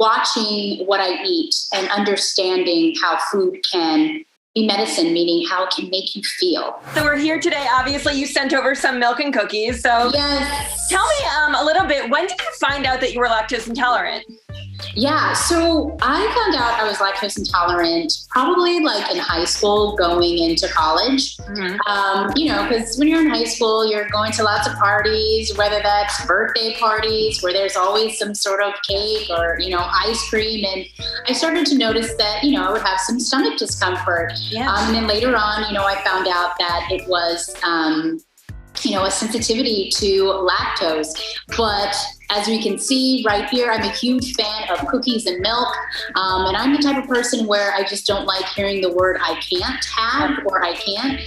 watching what I eat and understanding how food can be medicine, meaning how it can make you feel. So we're here today. Obviously, you sent over some milk and cookies. So yes. Tell me a little bit, when did you find out that you were lactose intolerant? Yeah, so I found out I was lactose intolerant probably like in high school going into college. Because when you're in high school, you're going to lots of parties, whether that's birthday parties where there's always some sort of cake or, ice cream. And I started to notice that, I would have some stomach discomfort. Yeah. And then later on, I found out that it was, a sensitivity to lactose. But as we can see right here, I'm a huge fan of cookies and milk. And I'm the type of person where I just don't like hearing the word I can't have or I can't.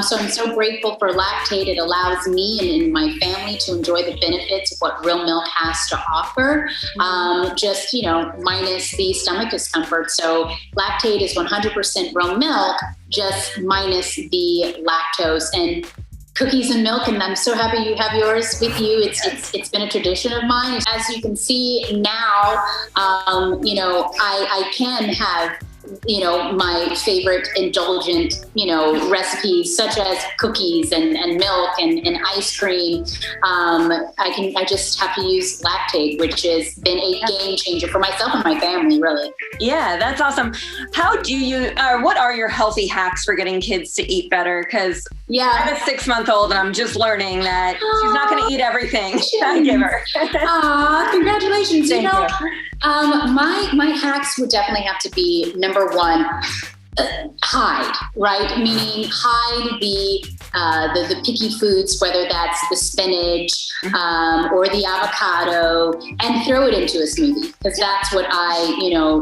So I'm so grateful for Lactate. It allows me and my family to enjoy the benefits of what real milk has to offer, minus the stomach discomfort. So Lactate is 100% real milk, just minus the lactose. And cookies and milk, and I'm so happy you have yours with you. It's been a tradition of mine. As you can see now, I can have my favorite indulgent, recipes such as cookies and milk and ice cream. I just have to use Lactate, which has been a game changer for myself and my family, really. Yeah, that's awesome. How do you, what are your healthy hacks for getting kids to eat better? Because I have a 6-month-old and I'm just learning that she's not going to eat everything I give her. Congratulations. Thank you. My hacks would definitely have to be number one, hide, right? Meaning hide the picky foods, whether that's the spinach or the avocado, and throw it into a smoothie, because that's what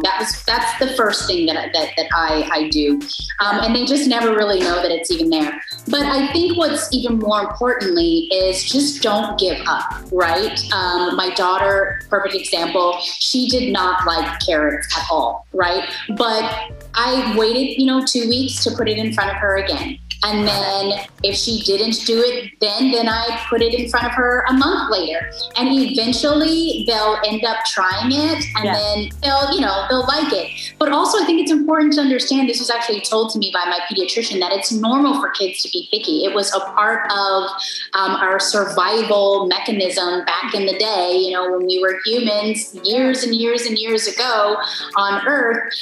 that's the first thing that I do. And they just never really know that it's even there. But I think what's even more importantly is just don't give up, right? My daughter, perfect example, she did not like carrots at all, right? But I waited, 2 weeks to put it in front of her again. And then if she didn't do it then I put it in front of her a month later. And eventually they'll end up trying it and then they'll like it. But also I think it's important to understand, this was actually told to me by my pediatrician, that it's normal for kids to be picky. It was a part of our survival mechanism back in the day, when we were humans years and years and years ago on Earth.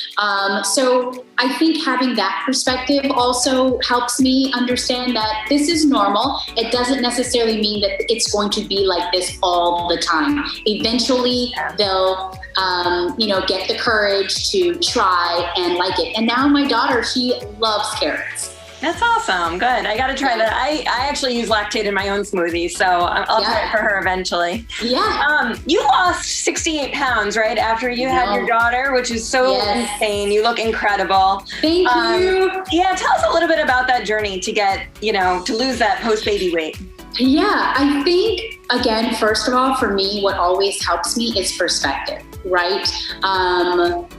So I think having that perspective also helps me understand that this is normal. It doesn't necessarily mean that it's going to be like this all the time. Eventually, they'll, get the courage to try and like it. And now my daughter, she loves carrots. That's awesome. Good. I got to try that. I actually use Lactate in my own smoothie, so I'll try it for her eventually. Yeah. You lost 68 pounds, right? After you had your daughter, which is so insane. You look incredible. Thank you. Yeah. Tell us a little bit about that journey to get, to lose that post-baby weight. Yeah. I think, again, first of all, for me, what always helps me is perspective, right?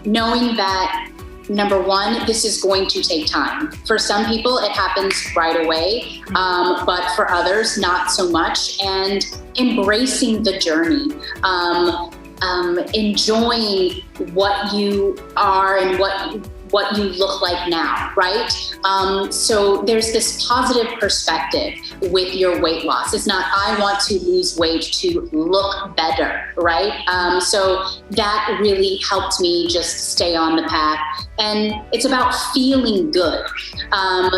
Knowing that, number one, this is going to take time. For some people, it happens right away, but for others, not so much. And embracing the journey, enjoying what you are and what you look like now, right? So there's this positive perspective with your weight loss. It's not, I want to lose weight to look better, right? So that really helped me just stay on the path. And it's about feeling good.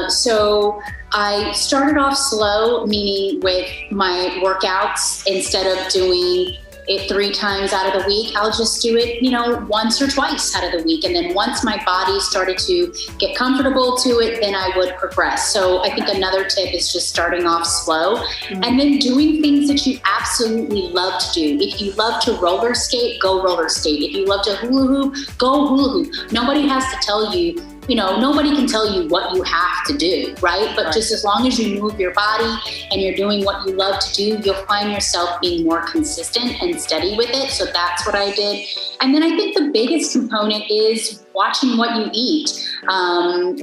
So I started off slow, meaning with my workouts, instead of doing it 3 times out of the week, I'll just do it, once or twice out of the week. And then once my body started to get comfortable to it, then I would progress. So I think another tip is just starting off slow and then doing things that you absolutely love to do. If you love to roller skate, go roller skate. If you love to hula hoop, go hula hoop. Nobody has to tell you, nobody can tell you what you have to do, right? But just as long as you move your body and you're doing what you love to do, you'll find yourself being more consistent and steady with it. So that's what I did. And then I think the biggest component is watching what you eat,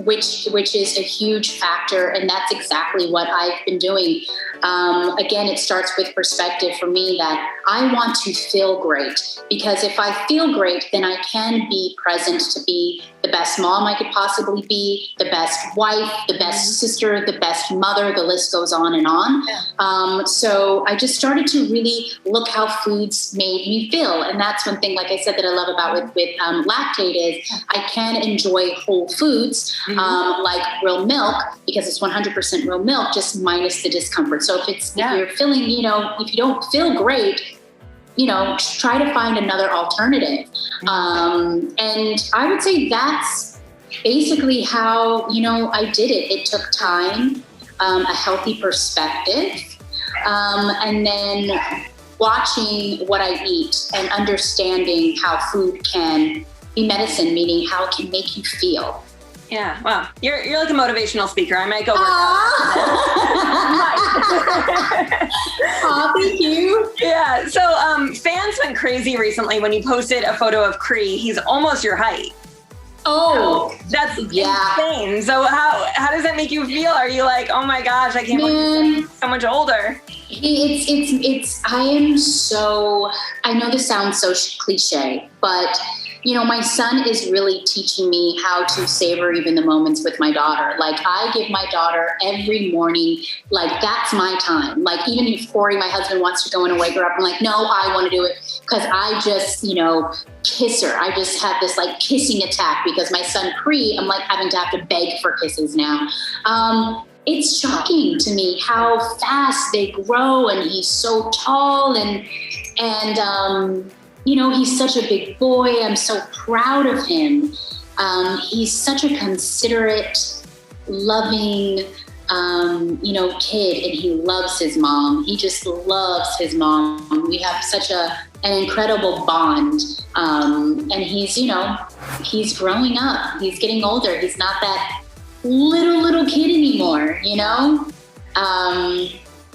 which is a huge factor. And that's exactly what I've been doing. Again, it starts with perspective for me that I want to feel great, because if I feel great, then I can be present to be the best mom I could possibly be, the best wife, the best sister, the best mother, the list goes on and on. So I just started to really look how foods made me feel. And that's one thing, like I said, that I love about with Lactate is I can enjoy whole foods, like real milk, because it's 100% real milk, just minus the discomfort. So if you're feeling, if you don't feel great, try to find another alternative. And I would say that's basically how, I did it. It took time, a healthy perspective, and then watching what I eat and understanding how food can be medicine, meaning how it can make you feel. Yeah, wow. You're like a motivational speaker. I might go work out. Aw, thank you. Yeah, so fans went crazy recently when you posted a photo of Cree. He's almost your height. Oh, that's insane. So how does that make you feel? Are you like, oh my gosh, I can't believe he's so much older? I know this sounds so cliche, but my son is really teaching me how to savor even the moments with my daughter. Like, I give my daughter every morning, like, that's my time. Like, even if Corey, my husband, wants to go in and wake her up, I'm like, no, I want to do it, because I just, kiss her. I just have this like kissing attack because my son Cree, I'm like having to have to beg for kisses now. It's shocking to me how fast they grow, and he's so tall, and he's such a big boy. I'm so proud of him. He's such a considerate, loving, kid, and he loves his mom. He just loves his mom. We have such an incredible bond. And he's growing up. He's getting older. He's not that little kid anymore,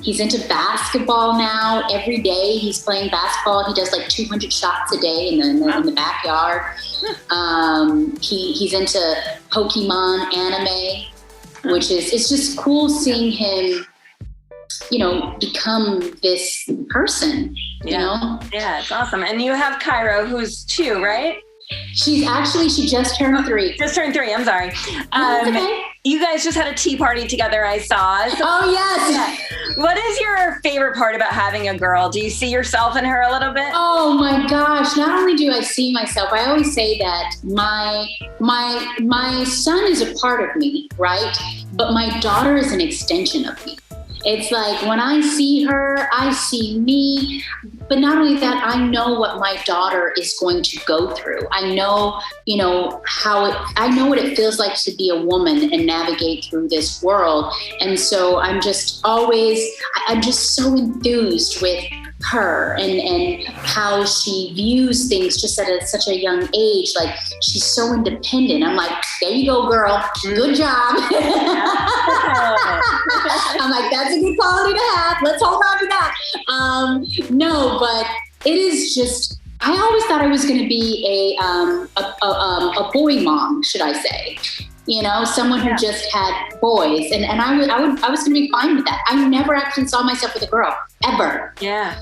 He's into basketball now. Every day he's playing basketball. He does like 200 shots a day in the backyard. He's into Pokemon anime, which it's just cool seeing him, become this person, Yeah, it's awesome. And you have Cairo, who's 2, right? She just turned 3. Just turned 3, I'm sorry. Okay. You guys just had a tea party together, I saw. So, oh, yes. Yeah. What is your favorite part about having a girl? Do you see yourself in her a little bit? Oh my gosh. Not only do I see myself, I always say that my son is a part of me, right? But my daughter is an extension of me. It's like when I see her, I see me. But not only that, I know what my daughter is going to go through. I know, I know what it feels like to be a woman and navigate through this world. And so I'm just so enthused with her and how she views things just at such a young age. Like, she's so independent. I'm like, there you go, girl. Good job. I'm like, that's a good quality to have. Let's hold on to that. No, but it is just, I always thought I was going to be a boy mom, should I say. Someone who just had boys, and I was going to be fine with that. I never actually saw myself with a girl, ever. Yeah.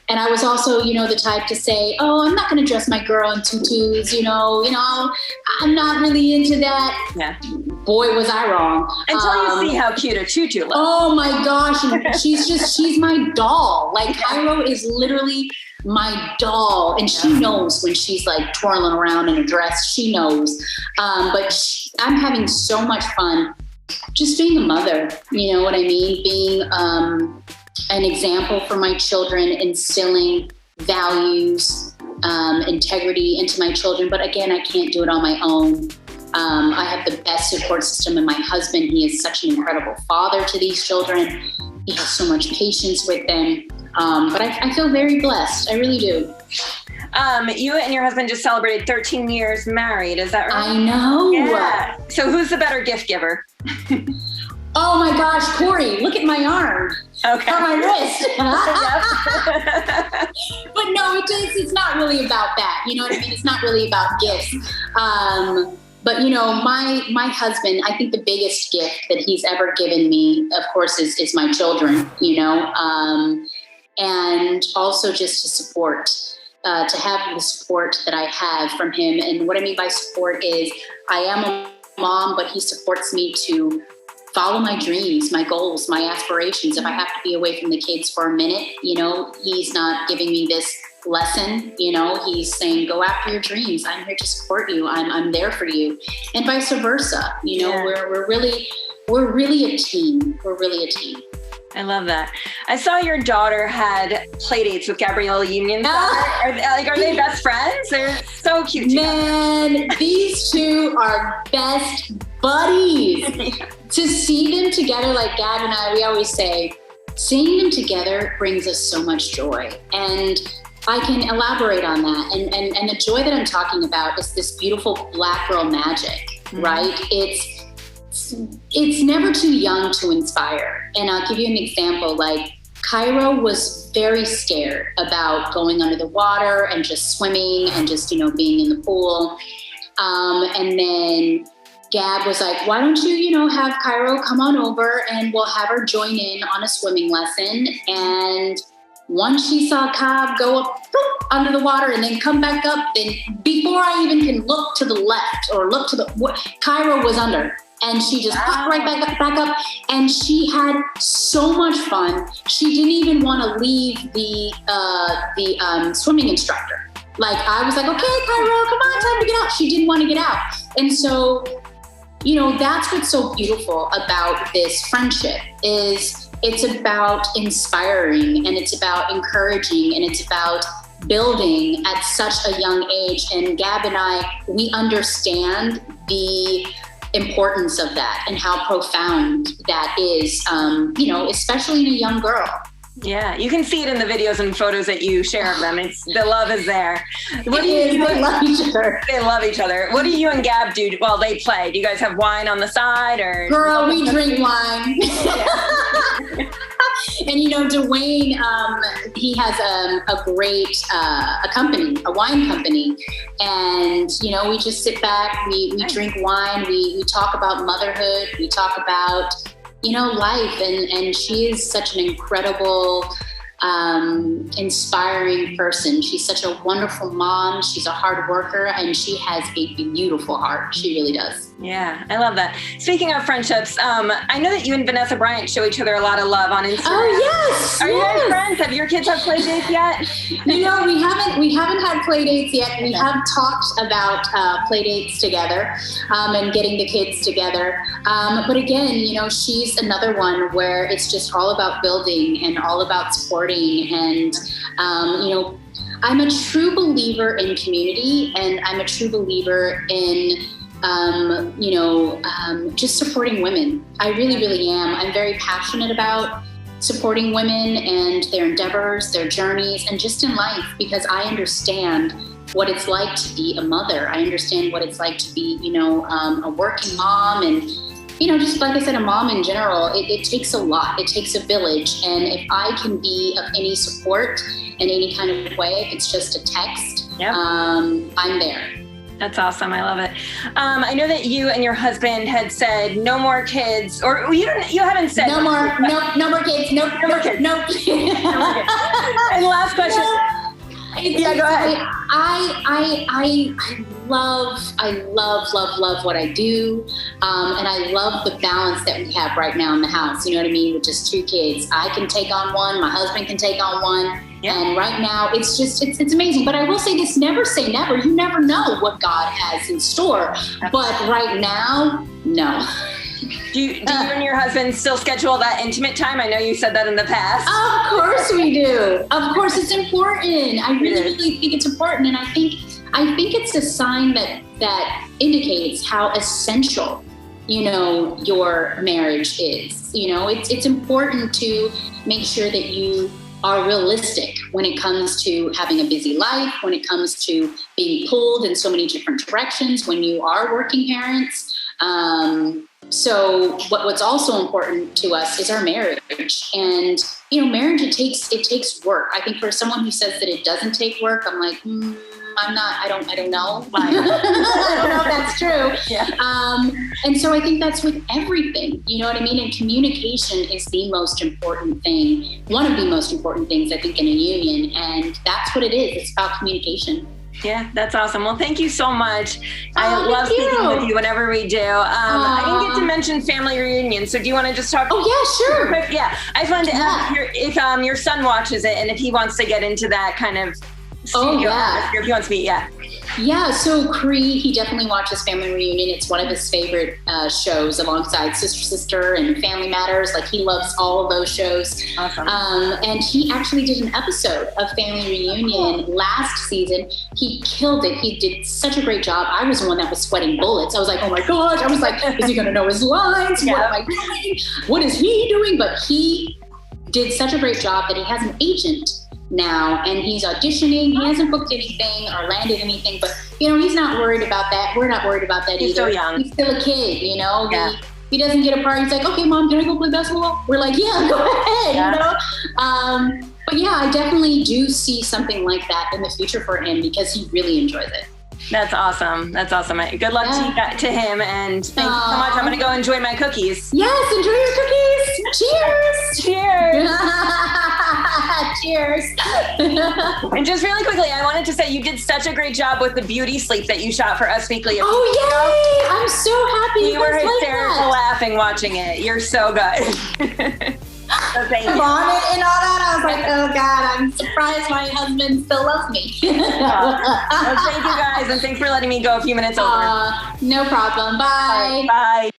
And I was also, the type to say, oh, I'm not going to dress my girl in tutus, I'm not really into that. Yeah. Boy, was I wrong. Until you see how cute a tutu looks. Oh my gosh. And she's my doll. Like, Cairo is literally my doll, and she knows when she's like twirling around in a dress. She knows. But I'm having so much fun just being a mother. You know what I mean? Being an example for my children, instilling values, integrity into my children. But again, I can't do it on my own. I have the best support system in my husband. He is such an incredible father to these children. He has so much patience with them. But I feel very blessed. I really do. You and your husband just celebrated 13 years married. Is that right? I know. Yeah. So who's the better gift giver? Oh my gosh, Corey, look at my arm. Okay. Or my wrist. But no, it's not really about that. You know what I mean? It's not really about gifts. But you know, my husband, I think the biggest gift that he's ever given me, of course, is my children, you know, and also just to support, to have the support that I have from him. And what I mean by support is I am a mom, but he supports me to follow my dreams, my goals, my aspirations. If I have to be away from the kids for a minute, you know, he's not giving me this lesson, you know, he's saying, go after your dreams. I'm here to support you. I'm there for you. And vice versa. You know, we're really a team. We're really a team. I love that. I saw your daughter had playdates with Gabrielle Union. Are they best friends? They're so cute. Man, these two are best buddies. To see them together, like Gab and I, we always say, seeing them together brings us so much joy. And I can elaborate on that. And the joy that I'm talking about is this beautiful Black girl magic, right? It's never too young to inspire. And I'll give you an example. Like Cairo was very scared about going under the water and just swimming and just, you know, being in the pool. And then Gab was like, why don't you, you know, have Cairo come on over and we'll have her join in on a swimming lesson. And once she saw Cobb go up under the water and then come back up, and before I even can look to the left or look to Cairo was under. And she just popped right back up. And she had so much fun. She didn't even want to leave the swimming instructor. Like I was like, okay, Cairo, come on, time to get out. She didn't want to get out. And so, you know, that's what's so beautiful about this friendship is it's about inspiring and it's about encouraging and it's about building at such a young age. And Gab and I, we understand the importance of that and how profound that is, you know, especially in a young girl. Yeah, you can see it in the videos and photos that you share of them. The love is there. They love each other. They love each other. What do you and Gab do while they play? Do you guys have wine on the side or? Girl, we drink wine. And you know, Dwayne, he has a great a wine company, and you know, we just sit back, we drink wine, we talk about motherhood, we talk about, you know, life, and she is such an incredible, inspiring person. She's such a wonderful mom. She's a hard worker, and she has a beautiful heart. She really does. Yeah, I love that. Speaking of friendships, I know that you and Vanessa Bryant show each other a lot of love on Instagram. Oh yes. Are you guys friends? Have your kids had play dates yet? You know, we haven't had play dates yet. We have talked about play dates together, and getting the kids together. But again, you know, she's another one where it's just all about building and all about supporting. And you know, I'm a true believer in community, and I'm a true believer in you know, just supporting women. I really, really am. I'm very passionate about supporting women and their endeavors, their journeys, and just in life, because I understand what it's like to be a mother. I understand what it's like to be, you know, a working mom, and, you know, just like I said, a mom in general. It takes a lot. It takes a village. And if I can be of any support in any kind of way, if it's just a text, I'm there. That's awesome. I love it. I know that you and your husband had said no more kids, or you haven't said no more kids. Nope. No more kids. Nope. And last question. Yeah, go ahead. I love what I do. And I love the balance that we have right now in the house. You know what I mean? With just two kids. I can take on one. My husband can take on one. Yeah. And right now it's amazing. But I will say this, never say never. You never know what God has in store. But right now, no. Do you and your husband still schedule that intimate time? I know you said that in the past. Of course we do. Of course it's important. I really think it's important. And I think it's a sign that indicates how essential, you know, your marriage is. You know, it's important to make sure that you are realistic when it comes to having a busy life, when it comes to being pulled in so many different directions, when you are working parents. So what's also important to us is our marriage. And, marriage, it takes work. I think for someone who says that it doesn't take work, I'm like, I don't know. I don't know if that's true. Yeah. And so I think that's with everything, you know what I mean? And communication is the most important thing, one of the most important things, I think, in a union. And that's what it is. It's about communication. Yeah, that's awesome. Well, thank you so much. I love speaking with you whenever we do. I didn't get to mention family reunion, so do you want to just talk? Oh, yeah, sure. Quick? Yeah, I just wanted to ask if your son watches it and if he wants to get into that kind of studio atmosphere, if he wants to be, Yeah, so Cree, he definitely watches Family Reunion. It's one of his favorite shows alongside Sister and Family Matters. Like, he loves all of those shows. Awesome. And he actually did an episode of Family Reunion last season. He killed it. He did such a great job. I was the one that was sweating bullets. I was like, oh my gosh. I was like, is he going to know his lines? What am I doing? What is he doing? But he did such a great job that he has an agent now, and he's auditioning. He hasn't booked anything or landed anything, but he's not worried about that. We're not worried about that either. He's still young. He's still a kid, He doesn't get a part. He's like, okay, Mom, can I go play basketball? We're like, yeah, go ahead, But yeah, I definitely do see something like that in the future for him because he really enjoys it. That's awesome. Good luck to him, and thank you so much. I'm going to go enjoy my cookies. Yes, enjoy your cookies. Cheers. Cheers. Cheers. And just really quickly, I wanted to say you did such a great job with the beauty sleep that you shot for Us Weekly. Oh, yay. I'm so happy. You were hysterical laughing watching it. You're so good. So thank you. Vomit and all that. I was like, oh God, I'm surprised my husband still loves me. Well, thank you guys, and thanks for letting me go a few minutes over. No problem. Bye. Bye.